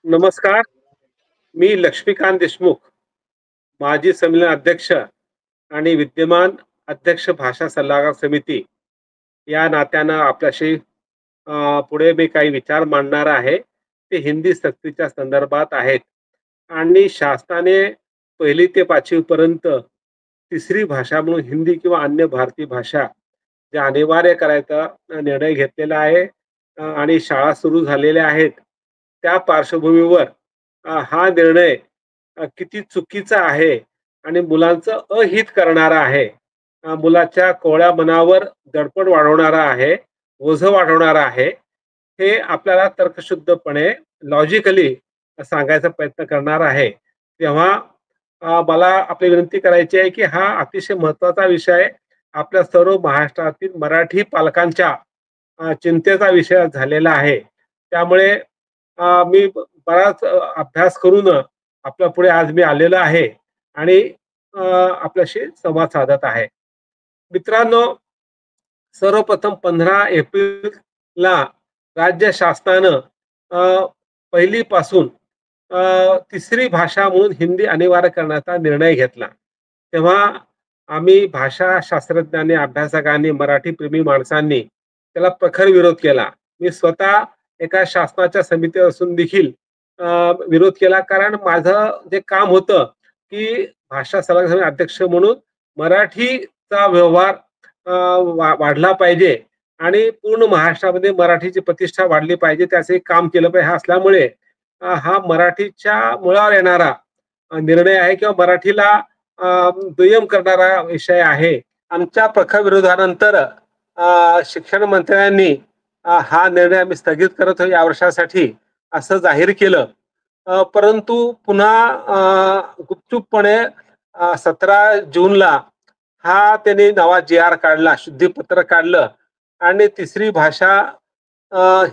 नमस्कार. मी लक्ष्मीकांत देशमुख, माजी संमेलन अध्यक्ष आणि विद्यमान अध्यक्ष भाषा सल्लागार समिती या नात्यानं आपल्याशी पुढे मी काही विचार मांडणार आहे. ते हिंदी सक्तीच्या संदर्भात आहेत आणि शासनाने 1ली ते 5वी पर्यंत तिसरी भाषा म्हणून हिंदी किंवा अन्य भारतीय भाषा ज्या अनिवार्य करायचा निर्णय घेतलेला आहे आणि शाळा सुरू झालेल्या आहेत. त्या पार्श्वभूमीवर हा निर्णय किती चुकीचा आहे आणि मुलांचं अहित करणारा आहे. मुलाच्या कोवळ्या मनावर दडपण वाढवणारा आहे, ओझं वाढवणारा आहे. हे आपल्याला तर्कशुद्धपणे लॉजिकली सांगायचा प्रयत्न करणार आहे. तेव्हा मला आपली विनंती करायची आहे, की हा अतिशय महत्त्वाचा विषय आपल्या सर्व महाराष्ट्रातील मराठी पालकांच्या चिंतेचा विषय झालेला आहे. त्यामुळे मी बराच अभ्यास करून आपल्यापुढे आज मी आलेलो आहे आणि आपल्याशी संवाद साधत आहे. मित्रांनो, सर्वप्रथम 15 एप्रिलला राज्य शासनानं अ, पहिलीपासून तिसरी भाषा म्हणून हिंदी अनिवार्य करण्याचा निर्णय घेतला. तेव्हा आम्ही भाषा शास्त्रज्ञांनी, अभ्यासकांनी, मराठी प्रेमी माणसांनी त्याला प्रखर विरोध केला. मी स्वतः एका शासनाच्या समितीत असून देखील विरोध केला. कारण माझं जे काम होतं, की भाषा सल्लागार समिती अध्यक्ष म्हणून मराठीचा व्यवहार वाढला पाहिजे आणि पूर्ण महाराष्ट्रामध्ये मराठीची प्रतिष्ठा वाढली पाहिजे, त्याचं एक काम केलं पाहिजे. हा असल्यामुळे हा मराठीच्या मुळावर येणारा निर्णय आहे किंवा मराठीला दुय्यम करणारा विषय आहे. आमच्या प्रखर विरोधानंतर शिक्षण मंत्र्यांनी हा निर्णय आम्ही स्थगित करत आहोत या वर्षासाठी असं जाहीर केलं. परंतु पुन्हा गुपचूपपणे 17 जूनला हा त्यांनी नवा जी-आर काढला, शुद्धीपत्र काढलं आणि तिसरी भाषा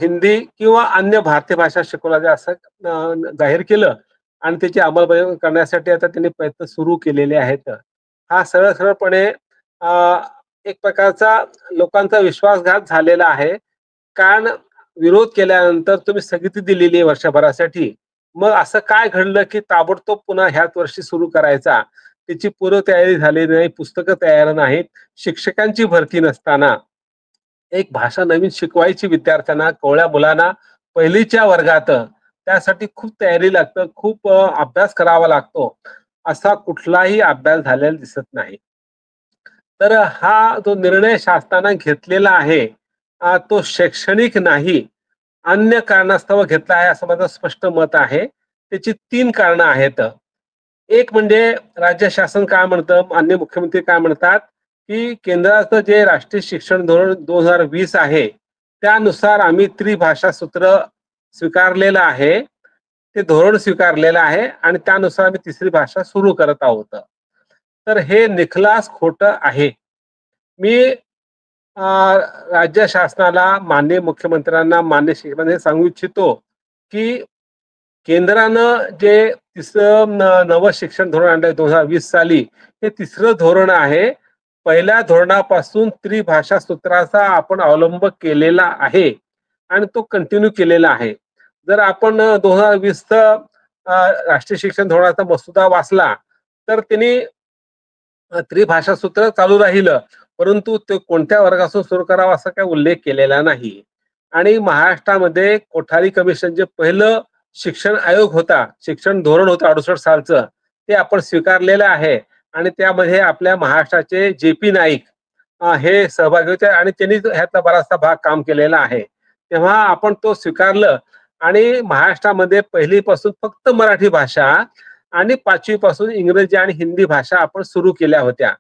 हिंदी किंवा अन्य भारतीय भाषा शिकवल्या जाईल असं जाहीर केलं आणि त्याची अंमलबजावणी करण्यासाठी आता त्यांनी प्रयत्न सुरू केलेले आहेत. हा सरळ-सरळपणे एक प्रकारचा लोकांचा विश्वासघात झालेला आहे. कारण विरोध केल्यानंतर तुम्ही स्थगिती दिलेली आहे वर्षभरासाठी. मग असं काय घडलं, की ताबडतोब पुन्हा ह्याच वर्षी सुरू करायचा? त्याची पूर्वतयारी झालेली नाही, पुस्तकं तयार नाहीत, शिक्षकांची भरती नसताना एक भाषा नवीन शिकवायची विद्यार्थ्यांना, कोवळ्या मुलांना पहिलीच्या वर्गात, त्यासाठी खूप तयारी लागतं, खूप अभ्यास करावा लागतो. असा कुठलाही अभ्यास झालेला दिसत नाही. तर हा जो निर्णय शासनानं घेतलेला आहे, तो शैक्षणिक नाही, अन्य कारणास्तव घेतला आहे असं माझं स्पष्ट मत आहे. त्याची 3 कारणं आहेत. एक म्हणजे राज्य शासन काय म्हणतं, माननीय मुख्यमंत्री काय म्हणतात, की केंद्राचं जे राष्ट्रीय शिक्षण धोरण 2020 आहे, त्यानुसार आम्ही त्रिभाषा सूत्र स्वीकारलेलं आहे. ते धोरण स्वीकारलेलं आहे आणि त्यानुसार आम्ही तिसरी भाषा सुरू करत आहोत. तर हे निखलास खोटं आहे. मी अ, राज्य शासनाला, माननीय मुख्यमंत्र्यांना, माननीय शिक्षकांना सांगू इच्छितो, की केंद्रानं जे तिसरं नवं शिक्षण धोरण आणलंय 2020 साली, हे तिसरं धोरण आहे. पहिल्या धोरणापासून त्रिभाषा सूत्राचा आपण अवलंब केलेला आहे आणि तो कंटिन्यू केलेला आहे. जर आपण 2020चं राष्ट्रीय शिक्षण धोरणाचा मसुदा वाचला, तर त्यांनी त्रिभाषा सूत्र चालू राहिलं. परंतु ते कोणत्या वर्गापासून सुरू करावं असा काही उल्लेख केलेला नाही. आणि महाराष्ट्रामध्ये कोठारी कमिशन जे पहिलं शिक्षण आयोग होता, शिक्षण धोरण होतं 68 सालचं, ते आपण स्वीकारलेलं आहे आणि त्यामध्ये आपल्या महाराष्ट्राचे जे-पी नाईक हे सहभागी होते आणि त्यांनी ह्यातला बराचसा भाग काम केलेला आहे. तेव्हा आपण तो स्वीकारलं आणि महाराष्ट्रामध्ये पहिलीपासून फक्त मराठी भाषा आणि 5वी पासून इंग्रजी आणि हिंदी भाषा आपण सुरू केल्या होत्या.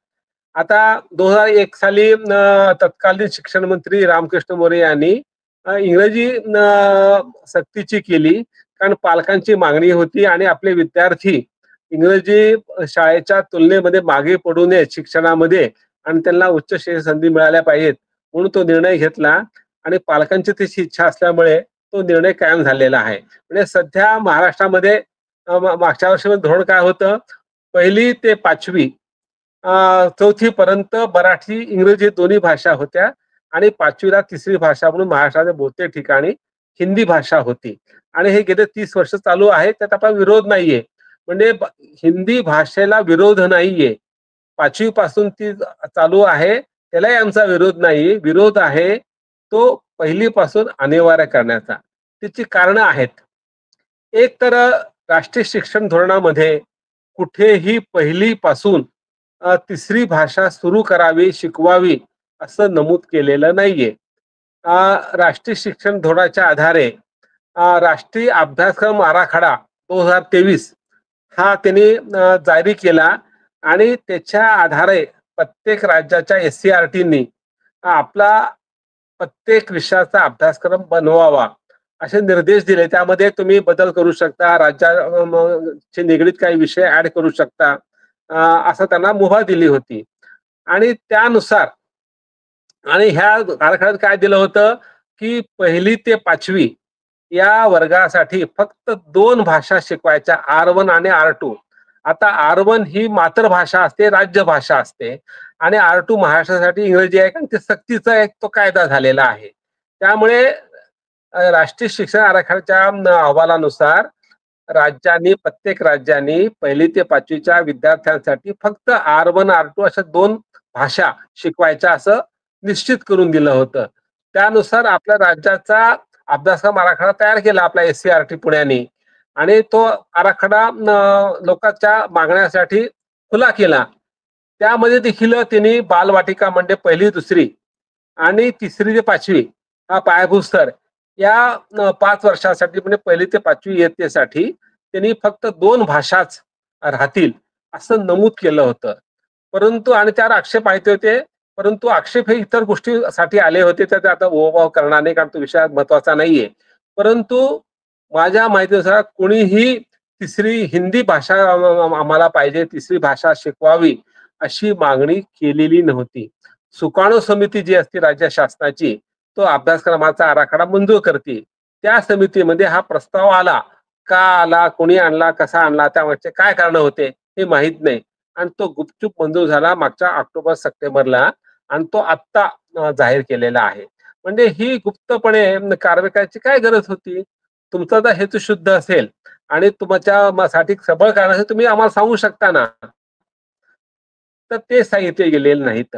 आता 2001 साली तत्कालीन शिक्षण मंत्री रामकृष्ण मोरे यांनी इंग्रजी सक्तीची केली. कारण पालकांची मागणी होती आणि आपले विद्यार्थी इंग्रजी शाळेच्या तुलनेमध्ये मागे पडू नयेत शिक्षणामध्ये आणि त्यांना उच्च शिक्षण संधी मिळाल्या पाहिजेत म्हणून तो निर्णय घेतला आणि पालकांची तशी इच्छा असल्यामुळे तो निर्णय कायम झालेला आहे. म्हणजे सध्या महाराष्ट्रामध्ये मागच्या वर्षी धोरण काय होतं, 1ली ते 5वी 4थी पर्यंत मराठी, इंग्रजी दोन्ही भाषा होत्या आणि 5वीला तिसरी भाषा म्हणून महाराष्ट्राच्या बहुतेक ठिकाणी हिंदी भाषा होती आणि हे गेले 30 वर्ष चालू आहे. त्यात आपला विरोध नाहीये. म्हणजे हिंदी भाषेला विरोध नाहीये. 5वी पासून ती चालू आहे. त्यालाही आमचा विरोध नाही. विरोध आहे तो 1ली पासून अनिवार्य करण्याचा. त्याची कारणं आहेत. एक तर राष्ट्रीय शिक्षण धोरणामध्ये कुठेही 1ली पासून 3री भाषा सुरू करावी, शिकवावी असं नमूद केलेलं नाहीये. राष्ट्रीय शिक्षण धोरणाच्या आधारे राष्ट्रीय अभ्यासक्रम आराखडा 2023 हा त्यांनी जारी केला आणि त्याच्या आधारे प्रत्येक राज्याच्या SCERTनी आपला प्रत्येक विषयाचा अभ्यासक्रम बनवावा असे निर्देश दिले. त्यामध्ये तुम्ही बदल करू शकता, राज्याशी निगडीत काही विषय ऍड करू शकता, असं त्यांना मुभा दिली होती. आणि त्यानुसार आणि ह्या आराखड्यात काय दिलं होतं की 1ली ते 5वी या वर्गासाठी फक्त 2 भाषा शिकवायच्या, R1 आणि R2. आता R1 ही मातृभाषा असते, राज्यभाषा असते आणि R2 महाराष्ट्रासाठी इंग्रजी आहे, कारण ते सक्तीचा एक तो कायदा झालेला आहे. त्यामुळे राष्ट्रीय शिक्षण आराखड्याच्या अहवालानुसार प्रत्येक राज्यांनी 1ली ते 5वीच्या विद्यार्थ्यांसाठी फक्त R1, R2 अशा 2 भाषा शिकवायच्या असं निश्चित करून दिलं होतं. त्यानुसार आपल्या राज्याचा अभ्यासक्रम आराखडा तयार केला आपला SCERT पुण्याने आणि तो आराखडा लोकांच्या मागण्यासाठी खुला केला. त्यामध्ये देखील त्यांनी बालवाटिका म्हणजे 1ली, 2री आणि 3री ते 5वी हा पायाभूत स्तर या 5 वर्षासाठी म्हणजे 1ली ते 5वी इयत्तेसाठी त्यांनी फक्त 2 भाषाच राहतील असं नमूद केलं होतं. परंतु आणि त्यावर आक्षेप आहेत होते, परंतु आक्षेप हे इतर गोष्टीसाठी आले होते, तर आता ओवाव करणार नाही कारण तो विषय महत्वाचा नाहीये. परंतु माझ्या माहितीनुसार कोणीही 3री हिंदी भाषा आम्हाला पाहिजे, 3री भाषा शिकवावी अशी मागणी केलेली नव्हती. सुकाणू समिती जी असते राज्य शासनाची, तो अभ्यासक्रमाचा आराखडा मंजूर करते. त्या समितीमध्ये हा प्रस्ताव आला. का आला, कोणी आणला, कसा आणला, त्यामागचे काय कारण होते हे माहित नाही. आणि तो गुपचूप मंजूर झाला मागच्या ऑक्टोबर-सप्टेंबरला आणि तो आत्ता जाहीर केलेला आहे. म्हणजे ही गुप्तपणे कारवाई करायची काय गरज होती? तुमचा जर हेतू शुद्ध असेल आणि तुमच्यासाठी सबळ कारण असेल, तुम्ही आम्हाला सांगू शकता ना. तर ते सांगितले गेलेले नाहीत.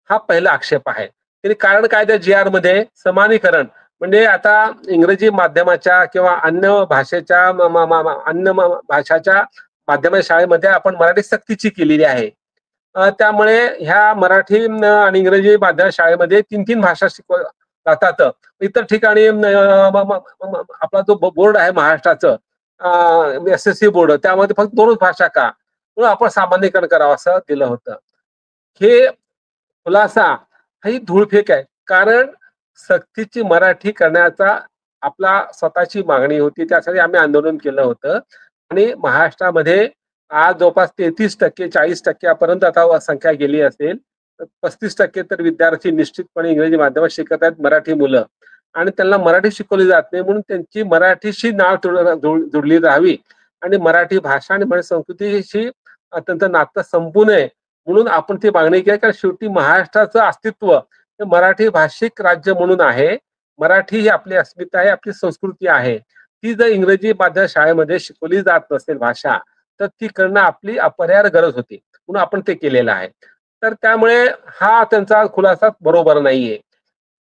हा पहिला आक्षेप आहे. तरी कारण काय त्या GR मध्ये समानीकरण म्हणजे आता इंग्रजी माध्यमाच्या किंवा अन्य भाषेच्या भाषाच्या माध्यम शाळेमध्ये आपण मराठी सक्तीची केलेली आहे. त्यामुळे ह्या मराठी आणि इंग्रजी माध्यम शाळेमध्ये 3-3 भाषा शिकवल्या जातात. इतर ठिकाणी आपला जो बोर्ड आहे महाराष्ट्राचं SSC बोर्ड त्यामध्ये फक्त 2च भाषा का? म्हणून आपण सामान्यीकरण करावं असं दिलं होतं. हे खुलासा ही धूळफेक आहे. कारण सक्तीची मराठी करण्याचा आपला स्वतःची मागणी होती. त्यासाठी आम्ही आंदोलन केलं होतं आणि महाराष्ट्रामध्ये आज जवळपास 33% 40% पर्यंत आता संख्या गेली असेल. 35% तर विद्यार्थी निश्चितपणे इंग्रजी माध्यमात शिकत आहेत, मराठी मुलं आणि त्यांना मराठी शिकवली जात नाही म्हणून त्यांची मराठीशी नाळ जुडली राहावी आणि मराठी भाषा आणि मराठी संस्कृतीशी त्यांचं नातं संपू नये म्हणून आपण ती मागणी केली. कारण शेवटी महाराष्ट्राचं अस्तित्व हे मराठी भाषिक राज्य म्हणून आहे. मराठी ही आपली अस्मिता आहे, आपली संस्कृती आहे. ती जर इंग्रजी माध्यम शाळेमध्ये शिकवली जात नसेल भाषा तर ती करणं आपली अपरिहार्य गरज होती म्हणून आपण ते केलेलं आहे. तर त्यामुळे हा त्यांचा खुलासा बरोबर नाहीये.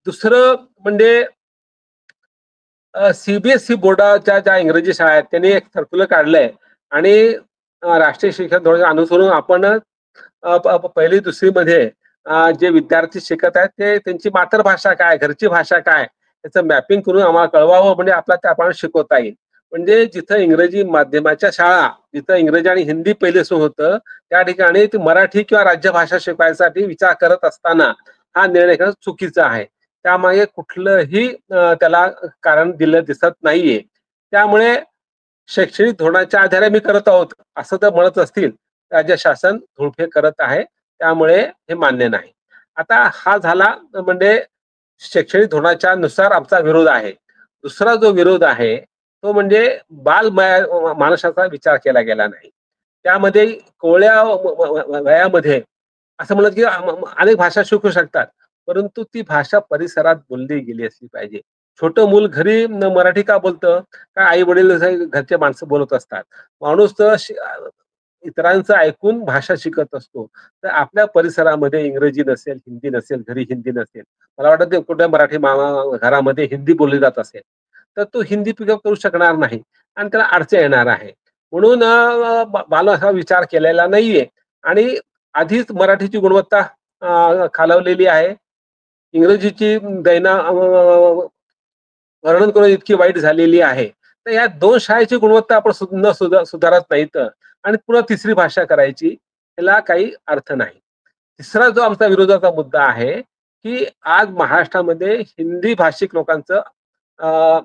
दुसरं म्हणजे CBSE बोर्डाच्या ज्या इंग्रजी शाळा आहेत त्यांनी एक सर्क्युलर काढलंय आणि राष्ट्रीय शिक्षण धोरण अनुसरून आपण 1ली 2री मध्ये जे विद्यार्थी शिकत आहेत ते त्यांची मातृभाषा काय, घरची भाषा काय त्याचं मॅपिंग करून आम्हाला कळवावं म्हणजे आपल्याला त्याप्रमाणे शिकवता येईल. म्हणजे जिथं इंग्रजी माध्यमाच्या शाळा जिथं इंग्रजी आणि हिंदी पहिले सुरू होतं त्या ठिकाणी ती मराठी किंवा राज्यभाषा शिकवायसाठी विचार करत असताना हा निर्णय करणं चुकीचा आहे. त्यामागे कुठलंही त्याला कारण दिलं दिसत नाहीये. त्यामुळे शैक्षणिक धोरणाच्या आधारे मी करत आहोत असं जर म्हणत असतील राज्य शासन धूळफेक करत आहे. त्यामुळे हे मान्य नाही. आता हा झाला म्हणजे शैक्षणिक धोरणाच्या नुसार आमचा विरोध आहे. दुसरा जो विरोध आहे तो म्हणजे मानसाचा विचार केला गेला नाही. त्यामध्ये कोवळ्या वयामध्ये असं म्हणत की अनेक भाषा शिकू शकतात परंतु ती भाषा परिसरात बोलली गेली असली पाहिजे. छोटं मूल घरी मराठी का बोलतं? का आई-वडील घरचे माणसं बोलत असतात. माणूस तर इतरांचं ऐकून भाषा शिकत असतो. तर आपल्या परिसरामध्ये इंग्रजी नसेल, हिंदी नसेल, घरी हिंदी नसेल. मला वाटतं ते कुठल्या मराठी घरामध्ये हिंदी बोलली जात असेल, तर तो हिंदी पिकअप करू शकणार नाही आणि त्याला अडचण येणार आहे. म्हणून मला असा विचार केलेला नाहीये आणि आधीच मराठीची गुणवत्ता खालावलेली आहे. इंग्रजीची वर्णन करून इतकी वाईट झालेली आहे. तर या 2 शाळेची गुणवत्ता आपण सुधारत नाहीत आणि पुन्हा तिसरी भाषा करायची, याला काही अर्थ नाही. तिसरा जो आमचा विरोधाचा मुद्दा आहे, की आज महाराष्ट्रामध्ये हिंदी भाषिक लोकांचं अ,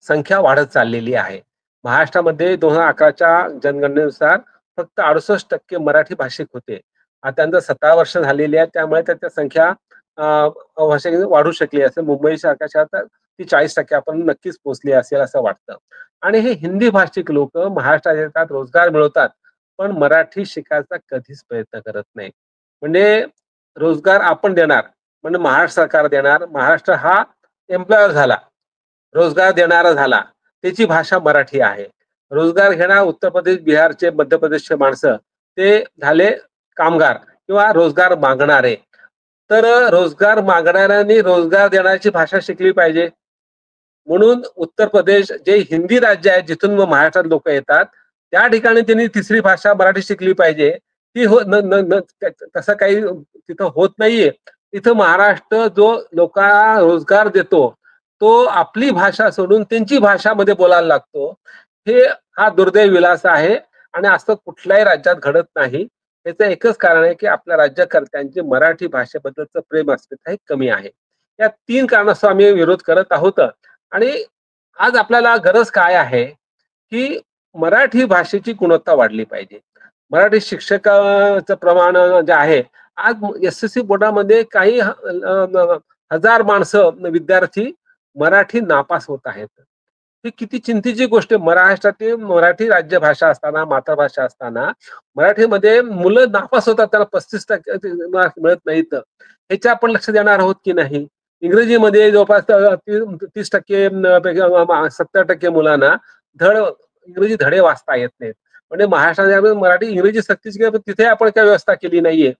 संख्या वाढत चाललेली आहे. महाराष्ट्रामध्ये 2011च्या जनगणनेनुसार फक्त 68% मराठी भाषिक होते. आता त्यांना 17 वर्ष झालेली आहेत, त्यामुळे त्याची संख्या भाषिक वाढू शकली असेल. मुंबईसारख्या शहरात तर ती 40% आपण नक्कीच पोहोचली असेल असं वाटतं. आणि हे हिंदी भाषिक लोकं महाराष्ट्रात येतात, रोजगार मिळवतात, पण मराठी शिकायचा कधीच प्रयत्न करत नाही. म्हणजे रोजगार आपण देणार, म्हणजे महाराष्ट्र सरकार देणार. महाराष्ट्र हा एम्प्लॉयर झाला. रोजगार देणारा झाला. त्याची भाषा मराठी आहे. रोजगार घेणार उत्तर प्रदेश, बिहारचे, मध्य प्रदेशचे माणसं, ते झाले कामगार किंवा रोजगार मागणारे. तर रोजगार मागणाऱ्यांनी रोजगार देण्याची भाषा शिकली पाहिजे. म्हणून उत्तर प्रदेश जे हिंदी राज्य आहे, जिथून मग महाराष्ट्रात लोकं येतात, त्या ठिकाणी त्यांनी तिसरी भाषा मराठी शिकली पाहिजे. ती हो न न न तसं काही तिथं होत नाहीये. तिथं महाराष्ट्र जो लोकांना रोजगार देतो, तो आपली भाषा सोडून त्यांची भाषामध्ये बोलायला लागतो. हे हा दुर्दैव विलास आहे आणि असं कुठल्याही राज्यात घडत नाही. याचं एकच कारण आहे, की आपल्या राज्यकर्त्यांचे मराठी भाषेबद्दलचं प्रेम अस्मिता हे कमी आहे. या 3 कारणास्तव आम्ही विरोध करत आहोत आणि आज आपल्याला गरज काय आहे, की मराठी भाषेची गुणवत्ता वाढली पाहिजे. मराठी शिक्षकाचं प्रमाण जे आहे, आज एस-एस-सी बोर्डामध्ये काही हजार माणसं विद्यार्थी मराठी नापास होत आहेत. ही किती चिंतेची गोष्ट आहे. महाराष्ट्रातील मराठी राज्यभाषा असताना, मातृभाषा असताना, मराठीमध्ये मुलं नापास होतात. त्याला 35% मार्क मिळत नाहीत. ह्याच्या आपण लक्ष देणार आहोत की नाही? इंग्रजीमध्ये जवळपास 30% 70% मुलांना धड इंग्रजी धडे वाचता येत नाहीत. म्हणजे महाराष्ट्रामध्ये मराठी इंग्रजी सक्तीची केली, पण तिथे आपण काही व्यवस्था केली नाहीये.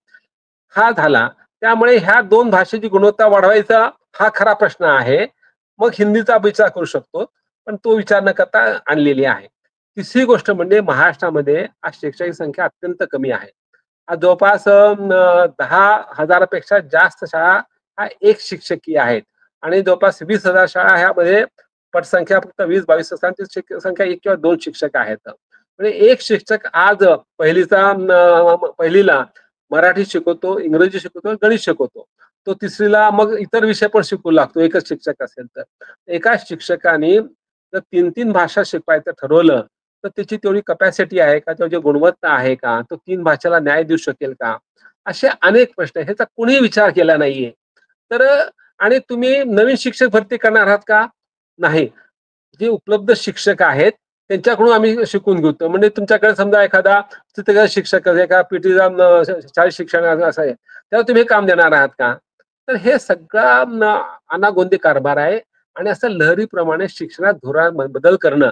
हा झाला. त्यामुळे ह्या 2 भाषेची गुणवत्ता वाढवायचा हा खरा प्रश्न आहे. मग हिंदीचा विचार करू शकतो. पण तो विचार न करता आणलेली आहे. तिसरी गोष्ट म्हणजे महाराष्ट्रामध्ये आज शैक्षणिक संख्या अत्यंत कमी आहे. आज जवळपास 10,000 पेक्षा जास्त शाळा हा एक शिक्षकीय आहेत आणि जवळपास 20,000 शाळा ह्यामध्ये पटसंख्या फक्त 20-22 असताना संख्या 1 किंवा 2 शिक्षक आहेत. म्हणजे एक शिक्षक आज पहिलीला मराठी शिकवतो, इंग्रजी शिकवतो, गणित शिकवतो. तो तिसरीला मग इतर विषय पण शिकवू लागतो, एकच शिक्षक असेल तर. एका शिक्षकाने जर 3-3 भाषा शिकवायचं ठरवलं, तर त्याची तेवढी कपॅसिटी आहे का? तेवढी गुणवत्ता आहे का? तो 3 भाषेला न्याय देऊ शकेल का? असे अनेक प्रश्न आहेत. ह्याचा कुणीही विचार केला नाहीये. तर आणि तुम्ही नवीन शिक्षक भरती करणार आहात का? नाही. जे उपलब्ध शिक्षक आहेत, त्यांच्याकडून आम्ही शिकून घेऊ. म्हणजे तुमच्याकडे समजा एखादा चित्रकला शिक्षक आहे, एका पीटीचा शाळेत शिक्षण असं आहे, त्याला तुम्ही हे काम देणार आहात का? तर हे सगळा अनागोंदी कारभार आहे आणि असं लहरीप्रमाणे शिक्षणात धोरण बदल करणं,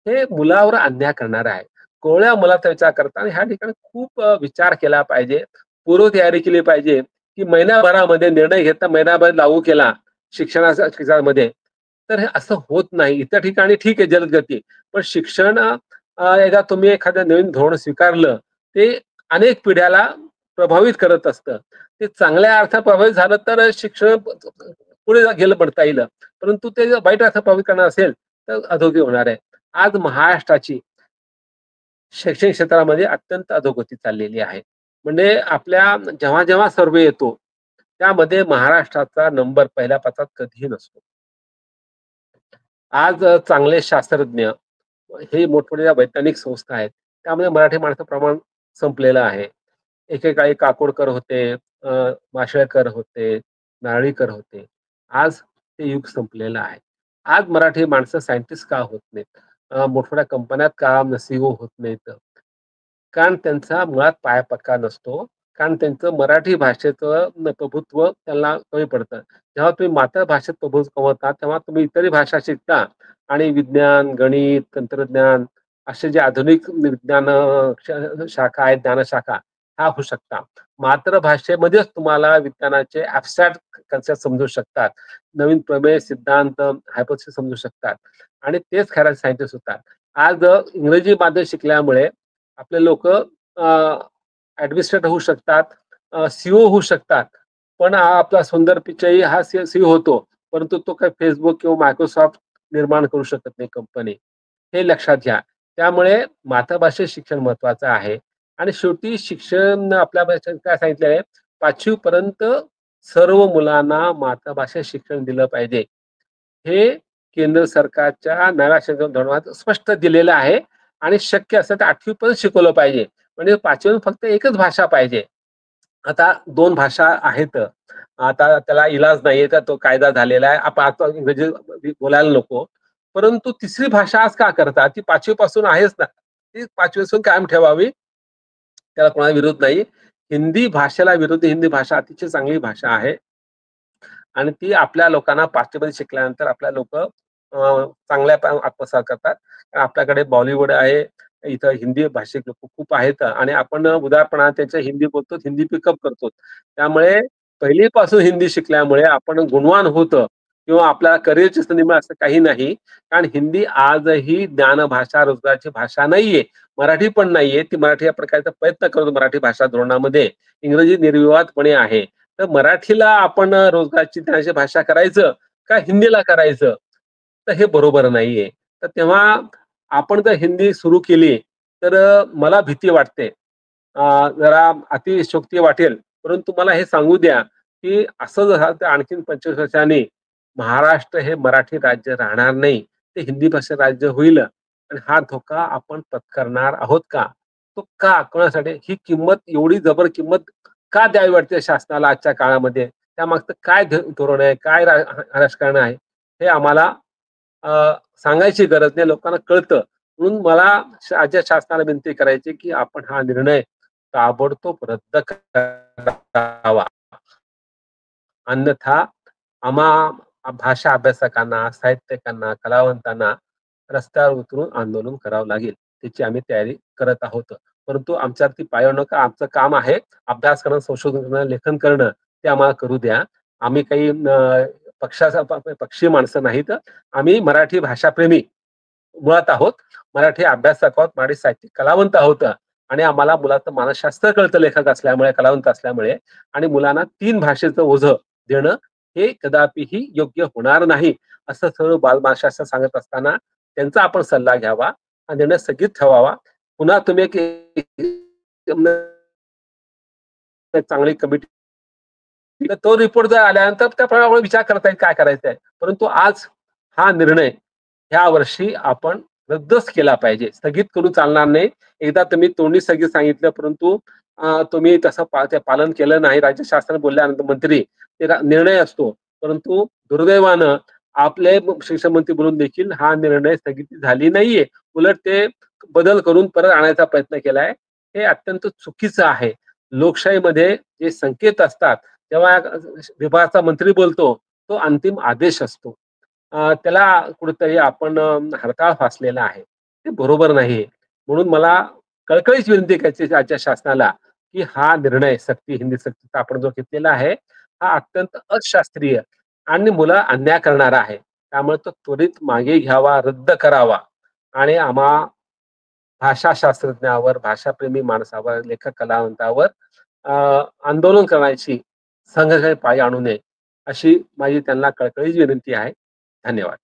हे मुलावर अन्याय करणार आहे. कोवळ्या मुलाचा विचार करताना ह्या ठिकाणी खूप विचार केला पाहिजे, पूर्वतयारी केली पाहिजे, की महिन्याभरामध्ये निर्णय घेता महिनाभर लागू केला शिक्षणामध्ये, तर हे असं होत नाही. इतर ठिकाणी ठीक आहे जलद गती. पण शिक्षण एकदा तुम्ही एखादं नवीन धोरण स्वीकारलं, ते अनेक पिढ्याला प्रभावित करत असतं. ते चांगल्या अर्थात प्रभावित झालं तर शिक्षण पुढे गेलं म्हणता येईल. परंतु ते जर वाईट अर्थात प्रभावित करणार असेल, तर अधोगती होणार आहे. आज महाराष्ट्राची शैक्षणिक क्षेत्रामध्ये अत्यंत अधोगती चाललेली आहे. म्हणजे आपल्या जेव्हा सर्व्हे येतो, त्यामध्ये महाराष्ट्राचा नंबर पहिल्या पाचात कधीही नसतो. आज चांगले शास्त्रज्ञ, हे मोठमोठ्या वैज्ञानिक संस्था आहेत. त्यामध्ये मराठी माणसाचं प्रमाण संपलेलं आहे. एकेकाळी काकोडकर होते, माशेलकर होते, नारळीकर होते. आज ते युग संपलेलं आहे. आज मराठी माणसं सायंटिस्ट का होत नाहीत? मोठमोठ्या कंपन्यात का सी होत नाहीत? कारण त्यांचा मुळात पाया पक्का नसतो कारण त्यांचं मराठी भाषेचं प्रभुत्व त्यांना कमी पडतं. जेव्हा तुम्ही मातृभाषेत प्रभुत्व कमवता, तेव्हा तुम्ही इतरही भाषा शिकता आणि विज्ञान, गणित, तंत्रज्ञान असे जे आधुनिक विज्ञान शाखा आहेत, ज्ञानशाखा ह्या होऊ शकता. मातृभाषेमध्येच तुम्हाला विज्ञानाचे ॲब्स्ट्रॅक्ट कन्सेप्ट समजू शकतात. नवीन प्रमेय, सिद्धांत, हायपोथेसिस समजू शकतात आणि तेच खऱ्या सायंटिस्ट होतात. आज इंग्रजी माध्यम शिकल्यामुळे आपले लोकं ॲडमिनिस्ट्रेटर होऊ शकतात, सी-ई-ओ होऊ शकतात. पण हा आपला सुंदर पिचाई हा सी-ई-ओ होतो. परंतु तो काही Facebook किंवा Microsoft निर्माण करू शकत नाही कंपनी. हे लक्षात घ्या. त्यामुळे मातृभाषेत शिक्षण महत्त्वाचं आहे आणि शेवटी शिक्षण आपल्या भाषेत काय सांगितलं आहे, 5वी पर्यंत सर्व मुलांना मातृभाषेत शिक्षण दिलं पाहिजे. हे केंद्र सरकारच्या नव्या शिक्षण धोरणात स्पष्ट दिलेलं आहे आणि शक्य असेल तर 8वी पर्यंत शिकवलं पाहिजे. म्हणजे 5वी फक्त एकच भाषा पाहिजे. आता 2 भाषा आहेत. आता त्याला इलाज नाहीये तर तो कायदा झालेला आहे. आपण आता इंग्रजी बोलायला नको. परंतु तिसरी भाषा आज का करतात? ती 5वी पासून आहेच ना. ती 5वी पासून कायम ठेवावी. त्याला कोणाला विरोध नाही. हिंदी भाषेला विरोधी हिंदी भाषा अतिशय चांगली भाषा आहे. आणि ती आपल्या लोकांना 5वी मध्ये शिकल्यानंतर आपल्या लोकं चांगल्या आत्मसात करतात. आपल्याकडे बॉलिवूड आहे. इथं हिंदी भाषिक लोकं खूप आहेत आणि आपण उदारपणाने त्यांचं हिंदी बोलतो, हिंदी पिकअप करतो. त्यामुळे पहिलीपासून हिंदी शिकल्यामुळे आपण गुणवान होतो किंवा आपल्या करिअरची संधी मिळेल असं काही नाही. कारण हिंदी आजही ज्ञानभाषा, रोजगाराची भाषा नाहीये. मराठी पण नाहीये. ती मराठी या प्रकारचा प्रयत्न करतो मराठी भाषा धोरणामध्ये. इंग्रजी निर्विवादपणे आहे. तर मराठीला आपण रोजगारची ज्ञानाची भाषा करायचं का हिंदीला करायचं? तर हे बरोबर नाहीये. तर तेव्हा आपण जर हिंदी सुरू केली, तर मला भीती वाटते. जरा अतिशयोक्ती वाटेल, परंतु मला हे सांगू द्या, की असं जर झालं तर आणखीन 25 वर्षांनी महाराष्ट्र हे मराठी राज्य राहणार नाही. ते हिंदी भाषा राज्य होईल आणि हा धोका आपण पत्करणार आहोत का? तो का? कोणासाठी? ही किंमत एवढी जबर किंमत का द्यावी वाटते शासनाला आजच्या काळामध्ये? त्यामागचं काय धोरण आहे? काय राजकारण आहे? हे आम्हाला सांगायची गरज नाही. लोकांना कळतं. म्हणून मला राज्य शासनाला विनंती करायची, की आपण हा निर्णय ताबडतोब रद्द करावा. अन्यथा भाषा अभ्यासकांना, साहित्यिकांना, कलावंतांना रस्त्यावर उतरून आंदोलन करावं लागेल. त्याची आम्ही तयारी करत आहोत. परंतु आमच्यावरती पायरू नका. आमचं काम आहे अभ्यास करणं, संशोधन करणं, लेखन करणं ते आम्हाला करू द्या. आम्ही काही पक्षाचा पक्षी माणसं नाहीत. आम्ही मराठी भाषाप्रेमी मुळात आहोत. मराठी अभ्यासक आहोत, मराठी साहित्यिक कलावंत आहोत आणि आम्हाला मुलाचं मानसशास्त्र कळतं लेखक असल्यामुळे, कलावंत असल्यामुळे आणि मुलांना 3 भाषेचं ओझं देणं हे कदापिही योग्य होणार नाही. असं सर्व बालमानसशास्त्र सांगत असताना त्यांचा आपण सल्ला घ्यावा, हा निर्णय स्थगित ठेवावा. पुन्हा तुम्ही एक चांगली कमिटी तर तो रिपोर्ट जर आल्यानंतर त्याप्रमाणे विचार करता येईल काय करायचं आहे. परंतु आज हा निर्णय ह्या वर्षी आपण रद्दच केला पाहिजे. स्थगित करून चालणार नाही. एकदा तुम्ही तोंडी स्थगित सांगितलं, परंतु तुम्ही तसं ते पालन केलं नाही. राज्य शासन बोलल्यानंतर मंत्री ते निर्णय असतो. परंतु दुर्दैवानं आपले शिक्षण मंत्री बोलून देखील हा निर्णय स्थगिती झाली नाहीये. उलट ते बदल करून परत आणायचा प्रयत्न केलाय. हे अत्यंत चुकीचं आहे. लोकशाहीमध्ये जे संकेत असतात, तेव्हा विभागाचा मंत्री बोलतो, तो अंतिम आदेश असतो. त्याला कुठेतरी आपण हरताळ फासलेला आहे. ते बरोबर नाहीये. म्हणून मला कळकळीची विनंती करायची राज्य शासनाला, की हा निर्णय हिंदी सक्तीचा आपण जो घेतलेला आहे, हा अत्यंत अशास्त्रीय आणि मुलं अन्याय करणारा आहे. त्यामुळे तो त्वरित मागे घ्यावा, रद्द करावा आणि भाषाशास्त्रज्ञावर, भाषाप्रेमी माणसावर, लेखक कलावंतावर अ, आंदोलन करण्याची संघर्षाची पाळी आणू नये, अशी माझी त्यांना कळकळीची विनंती आहे. धन्यवाद.